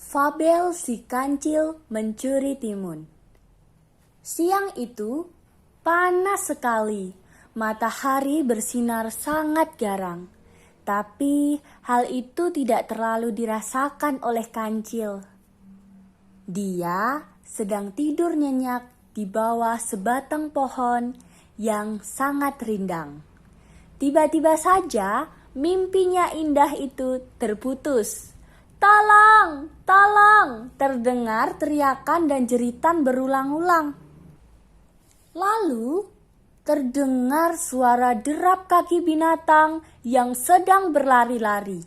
Fabel si kancil mencuri timun. Siang itu panas sekali. Matahari bersinar sangat garang. Tapi hal itu tidak terlalu dirasakan oleh kancil. Dia sedang tidur nyenyak di bawah sebatang pohon yang sangat rindang. Tiba-tiba saja mimpinya indah itu terputus. "Tolong, tolong!" terdengar teriakan dan jeritan berulang-ulang. Lalu terdengar suara derap kaki binatang yang sedang berlari-lari.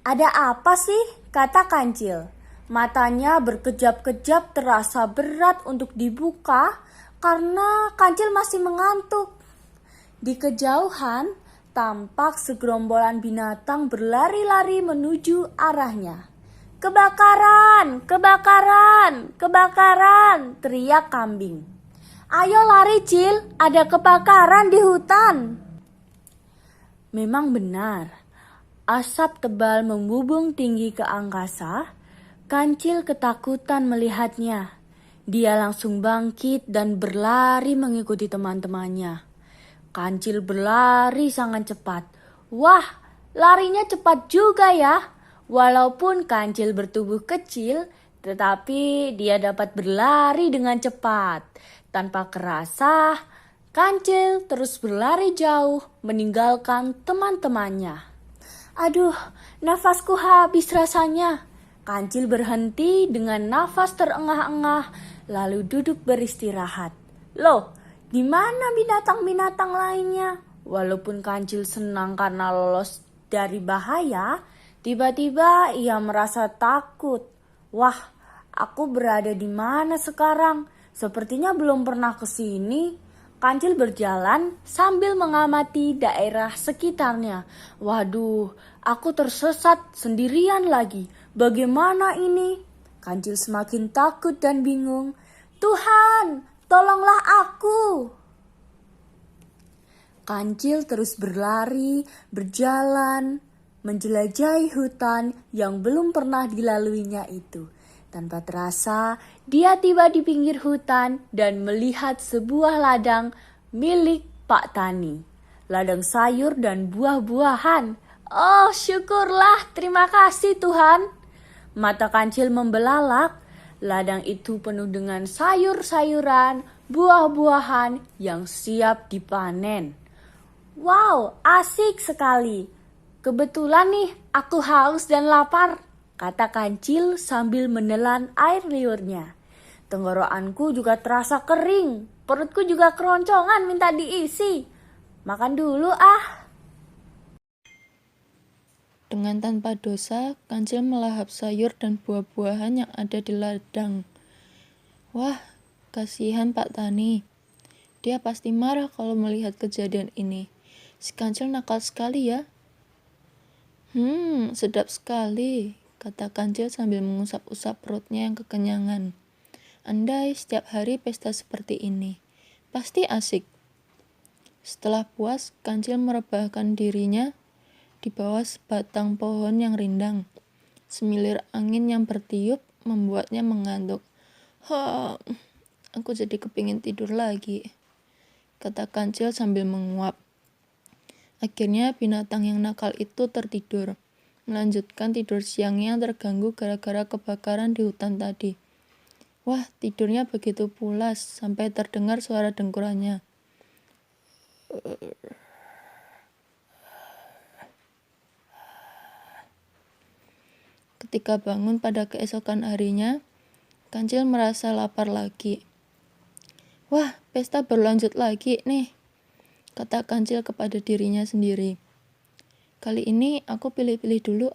"Ada apa sih?" kata kancil. Matanya berkejap-kejap terasa berat untuk dibuka karena kancil masih mengantuk. Di kejauhan, tampak segerombolan binatang berlari-lari menuju arahnya. "Kebakaran! Kebakaran! Kebakaran!" teriak kambing. "Ayo lari, Cil, ada kebakaran di hutan." Memang benar, asap tebal membubung tinggi ke angkasa. Kancil ketakutan melihatnya. Dia langsung bangkit dan berlari mengikuti teman-temannya. Kancil berlari sangat cepat. Wah, larinya cepat juga ya. Walaupun kancil bertubuh kecil, tetapi dia dapat berlari dengan cepat. Tanpa kerasa, kancil terus berlari jauh meninggalkan teman-temannya. "Aduh, nafasku habis rasanya." Kancil berhenti dengan nafas terengah-engah lalu duduk beristirahat. Loh, di mana binatang-binatang lainnya? Walaupun kancil senang karena lolos dari bahaya, tiba-tiba ia merasa takut. Wah, aku berada di mana sekarang? Sepertinya belum pernah ke sini. Kancil berjalan sambil mengamati daerah sekitarnya. Waduh, aku tersesat sendirian lagi. Bagaimana ini? Kancil semakin takut dan bingung. "Tuhan, tolonglah aku!" Kancil terus berlari, berjalan, menjelajahi hutan yang belum pernah dilaluinya itu. Tanpa terasa, dia tiba di pinggir hutan dan melihat sebuah ladang milik Pak Tani. Ladang sayur dan buah-buahan. "Oh, syukurlah, terima kasih Tuhan." Mata kancil membelalak. Ladang itu penuh dengan sayur-sayuran, buah-buahan yang siap dipanen. "Wow, asik sekali. Kebetulan nih, aku haus dan lapar," kata kancil sambil menelan air liurnya. "Tenggorokanku juga terasa kering, perutku juga keroncongan minta diisi. Makan dulu ah." Dengan tanpa dosa, kancil melahap sayur dan buah-buahan yang ada di ladang. Wah, kasihan Pak Tani. Dia pasti marah kalau melihat kejadian ini. Si kancil nakal sekali ya. Sedap sekali, kata kancil sambil mengusap-usap perutnya yang kekenyangan. Andai setiap hari pesta seperti ini, pasti asik. Setelah puas, kancil merebahkan dirinya di bawah sebatang pohon yang rindang. Semilir angin yang bertiup membuatnya mengantuk. Aku jadi kepingin tidur lagi, kata kancil sambil menguap. Akhirnya binatang yang nakal itu tertidur, melanjutkan tidur siangnya yang terganggu gara-gara kebakaran di hutan tadi. Wah, tidurnya begitu pulas sampai terdengar suara dengkurannya. Ketika bangun pada keesokan harinya, kancil merasa lapar lagi. Wah, pesta berlanjut lagi nih, kata kancil kepada dirinya sendiri. Kali ini aku pilih-pilih dulu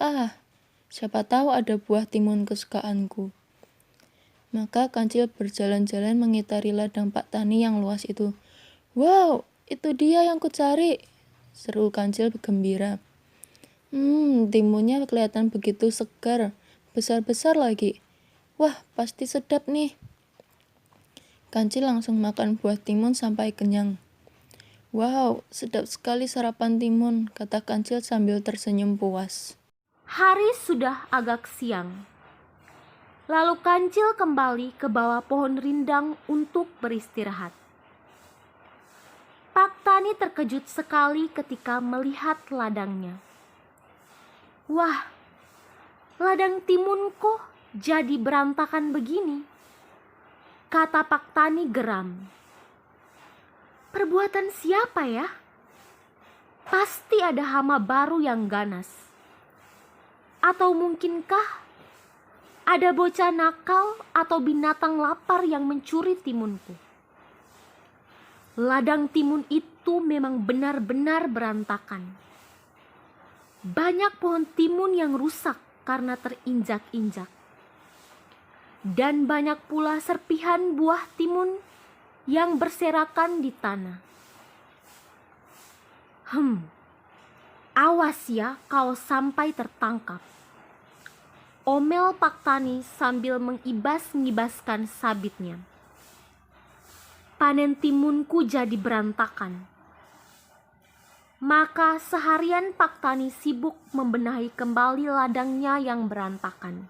siapa tahu ada buah timun kesukaanku. Maka kancil berjalan-jalan mengitari ladang Pak Tani yang luas itu. Wow, itu dia yang kucari, seru kancil gembira. Timunnya kelihatan begitu segar, besar-besar lagi. Wah, pasti sedap nih. Kancil langsung makan buah timun sampai kenyang. Wow, sedap sekali sarapan timun, kata kancil sambil tersenyum puas. Hari sudah agak siang. Lalu Kancil kembali ke bawah pohon rindang untuk beristirahat. Pak Tani terkejut sekali ketika melihat ladangnya. Wah, ladang timunku jadi berantakan begini, kata Pak Tani geram. Perbuatan siapa ya? Pasti ada hama baru yang ganas. Atau mungkinkah ada bocah nakal atau binatang lapar yang mencuri timunku? Ladang timun itu memang benar-benar berantakan. Banyak pohon timun yang rusak karena terinjak-injak. Dan banyak pula serpihan buah timun yang berserakan di tanah. Awas ya kau sampai tertangkap, omel Pak Tani sambil mengibas-ngibaskan sabitnya. Panen timunku jadi berantakan. Maka seharian Pak Tani sibuk membenahi kembali ladangnya yang berantakan.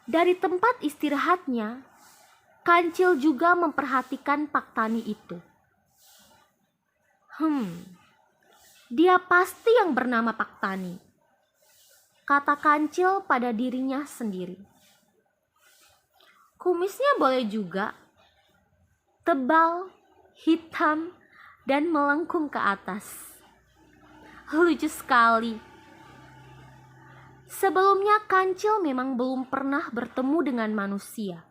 Dari tempat istirahatnya, Kancil juga memperhatikan Pak Tani itu. Dia pasti yang bernama Pak Tani, kata Kancil pada dirinya sendiri. Kumisnya boleh juga, tebal, hitam, dan melengkung ke atas. Lucu sekali. Sebelumnya Kancil memang belum pernah bertemu dengan manusia.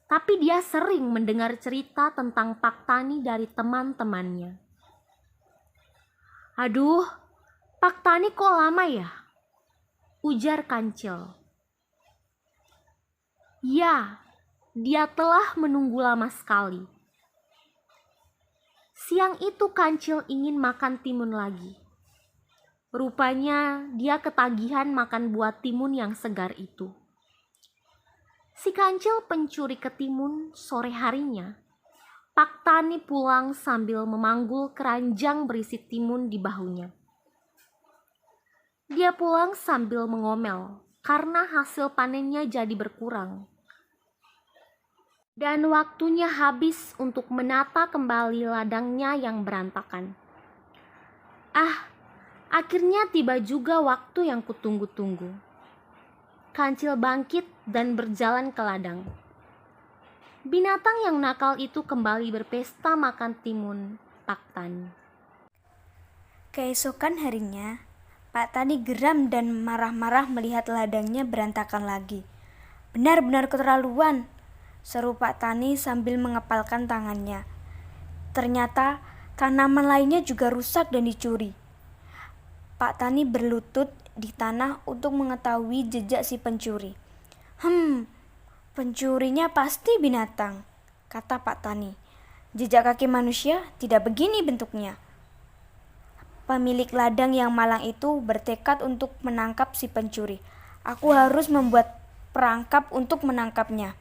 Tapi dia sering mendengar cerita tentang Pak Tani dari teman-temannya. Aduh, Pak Tani kok lama ya? Ujar Kancil. Ya, dia telah menunggu lama sekali. Siang itu Kancil ingin makan timun lagi. Rupanya dia ketagihan makan buah timun yang segar itu. Si Kancil pencuri ketimun sore harinya. Pak Tani pulang sambil memanggul keranjang berisi timun di bahunya. Dia pulang sambil mengomel karena hasil panennya jadi berkurang. Dan waktunya habis untuk menata kembali ladangnya yang berantakan. Akhirnya tiba juga waktu yang kutunggu-tunggu. Kancil bangkit dan berjalan ke ladang. Binatang yang nakal itu kembali berpesta makan timun Pak Tani. Keesokan harinya, Pak Tani geram dan marah-marah melihat ladangnya berantakan lagi. Benar-benar keterlaluan, seru Pak Tani sambil mengepalkan tangannya. Ternyata tanaman lainnya juga rusak dan dicuri. Pak Tani berlutut di tanah untuk mengetahui jejak si pencuri. Pencurinya pasti binatang, kata Pak Tani. Jejak kaki manusia tidak begini bentuknya. Pemilik ladang yang malang itu bertekad untuk menangkap si pencuri. Aku harus membuat perangkap untuk menangkapnya.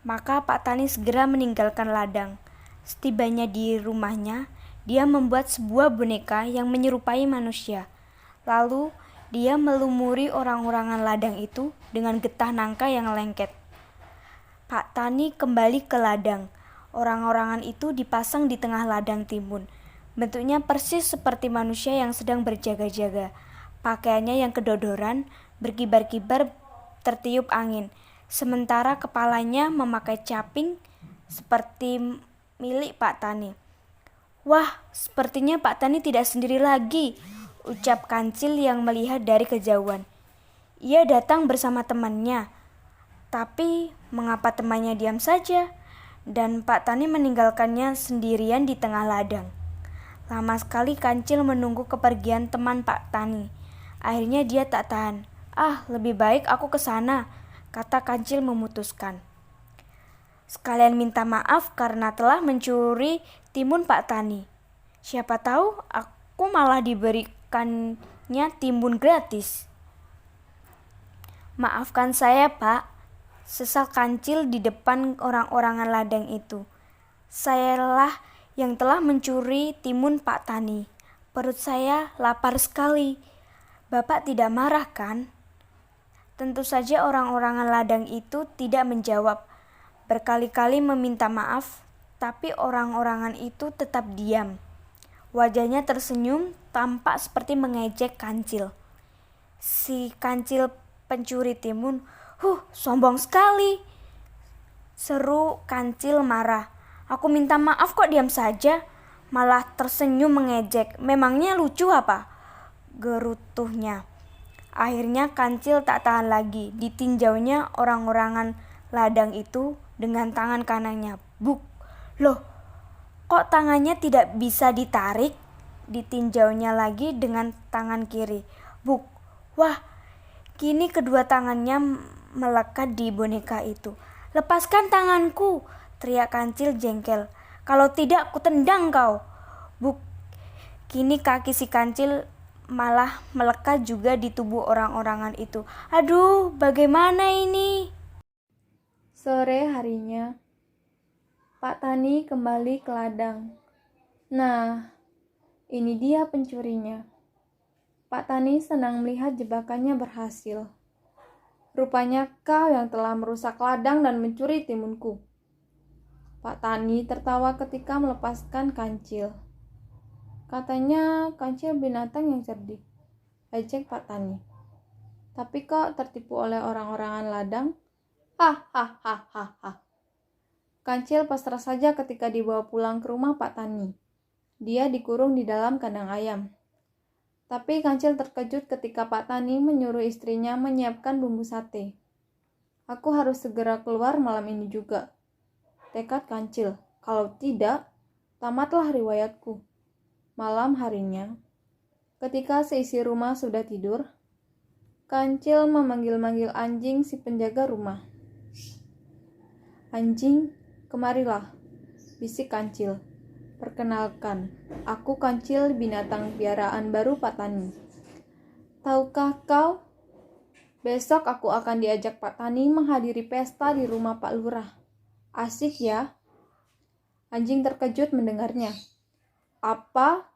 Maka Pak Tani segera meninggalkan ladang. Setibanya di rumahnya, dia membuat sebuah boneka yang menyerupai manusia. Lalu dia melumuri orang-orangan ladang itu dengan getah nangka yang lengket. Pak Tani kembali ke ladang. Orang-orangan itu dipasang di tengah ladang timun. Bentuknya persis seperti manusia yang sedang berjaga-jaga. Pakaiannya yang kedodoran, berkibar-kibar tertiup angin. Sementara kepalanya memakai caping seperti milik Pak Tani. Wah, sepertinya Pak Tani tidak sendiri lagi, ucap Kancil yang melihat dari kejauhan. Ia datang bersama temannya. Tapi mengapa temannya diam saja dan Pak Tani meninggalkannya sendirian di tengah ladang? Lama sekali Kancil menunggu kepergian teman Pak Tani. Akhirnya dia tak tahan. Lebih baik aku ke sana, kata Kancil memutuskan. Sekalian minta maaf karena telah mencuri timun Pak Tani. Siapa tahu aku malah diberikannya timun gratis. Maafkan saya, Pak, sesal Kancil di depan orang-orangan ladang itu. Sayalah yang telah mencuri timun Pak Tani. Perut saya lapar sekali. Bapak tidak marah kan? Tentu saja orang-orangan ladang itu tidak menjawab. Berkali-kali meminta maaf, tapi orang-orangan itu tetap diam. Wajahnya tersenyum, tampak seperti mengejek Kancil. Si Kancil pencuri timun, sombong sekali!" seru Kancil marah. "Aku minta maaf kok diam saja, malah tersenyum mengejek. Memangnya lucu apa?" gerutuhnya. Akhirnya Kancil tak tahan lagi, ditinjaunya orang-orangan ladang itu dengan tangan kanannya. Buk! Loh, kok tangannya tidak bisa ditarik? Ditinjaunya lagi dengan tangan kiri. Buk! Wah, kini kedua tangannya melekat di boneka itu. "Lepaskan tanganku!" teriak Kancil jengkel. "Kalau tidak, ku tendang kau!" Buk! Kini kaki si Kancil malah melekat juga di tubuh orang-orangan itu. Aduh, bagaimana ini? Sore harinya, Pak Tani kembali ke ladang. Nah, ini dia pencurinya. Pak Tani senang melihat jebakannya berhasil. "Rupanya kau yang telah merusak ladang dan mencuri timunku." Pak Tani tertawa ketika melepaskan Kancil. "Katanya Kancil binatang yang cerdik," ejek Pak Tani. "Tapi kok tertipu oleh orang-orangan ladang?" Hahaha. Kancil pasrah saja ketika dibawa pulang ke rumah Pak Tani. Dia dikurung di dalam kandang ayam. Tapi Kancil terkejut ketika Pak Tani menyuruh istrinya menyiapkan bumbu sate. "Aku harus segera keluar malam ini juga," tekad Kancil. "Kalau tidak, tamatlah riwayatku." Malam harinya, ketika seisi rumah sudah tidur, Kancil memanggil-manggil anjing si penjaga rumah. "Anjing, kemarilah," bisik Kancil. "Perkenalkan, aku Kancil, binatang piaraan baru Pak Tani. Tahukah kau, besok aku akan diajak Pak Tani menghadiri pesta di rumah Pak Lurah. Asik ya?" Anjing terkejut mendengarnya. "Apa?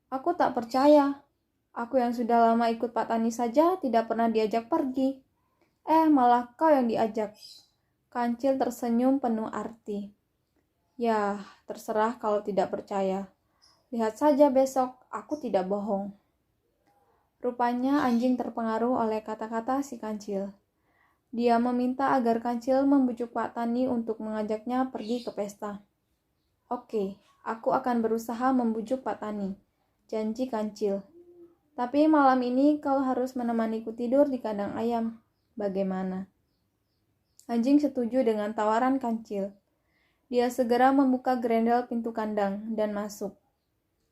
Aku tak percaya. Aku yang sudah lama ikut Pak Tani saja tidak pernah diajak pergi. Malah kau yang diajak." Kancil tersenyum penuh arti. "Ya, terserah kalau tidak percaya. Lihat saja besok, aku tidak bohong." Rupanya anjing terpengaruh oleh kata-kata si Kancil. Dia meminta agar Kancil membujuk Pak Tani untuk mengajaknya pergi ke pesta. "Oke, aku akan berusaha membujuk Pak Tani," janji Kancil. "Tapi malam ini kau harus menemaniku tidur di kandang ayam. Bagaimana?" Anjing setuju dengan tawaran Kancil. Dia segera membuka grendel pintu kandang dan masuk.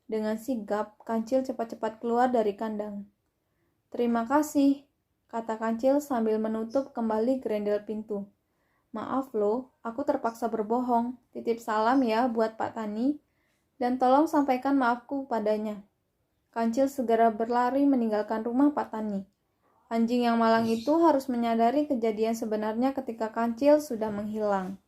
Dengan sigap, Kancil cepat-cepat keluar dari kandang. "Terima kasih," kata Kancil sambil menutup kembali grendel pintu. "Maaf loh, aku terpaksa berbohong. Titip salam ya buat Pak Tani, dan tolong sampaikan maafku padanya." Kancil segera berlari meninggalkan rumah Pak Tani. Anjing yang malang itu harus menyadari kejadian sebenarnya ketika Kancil sudah menghilang.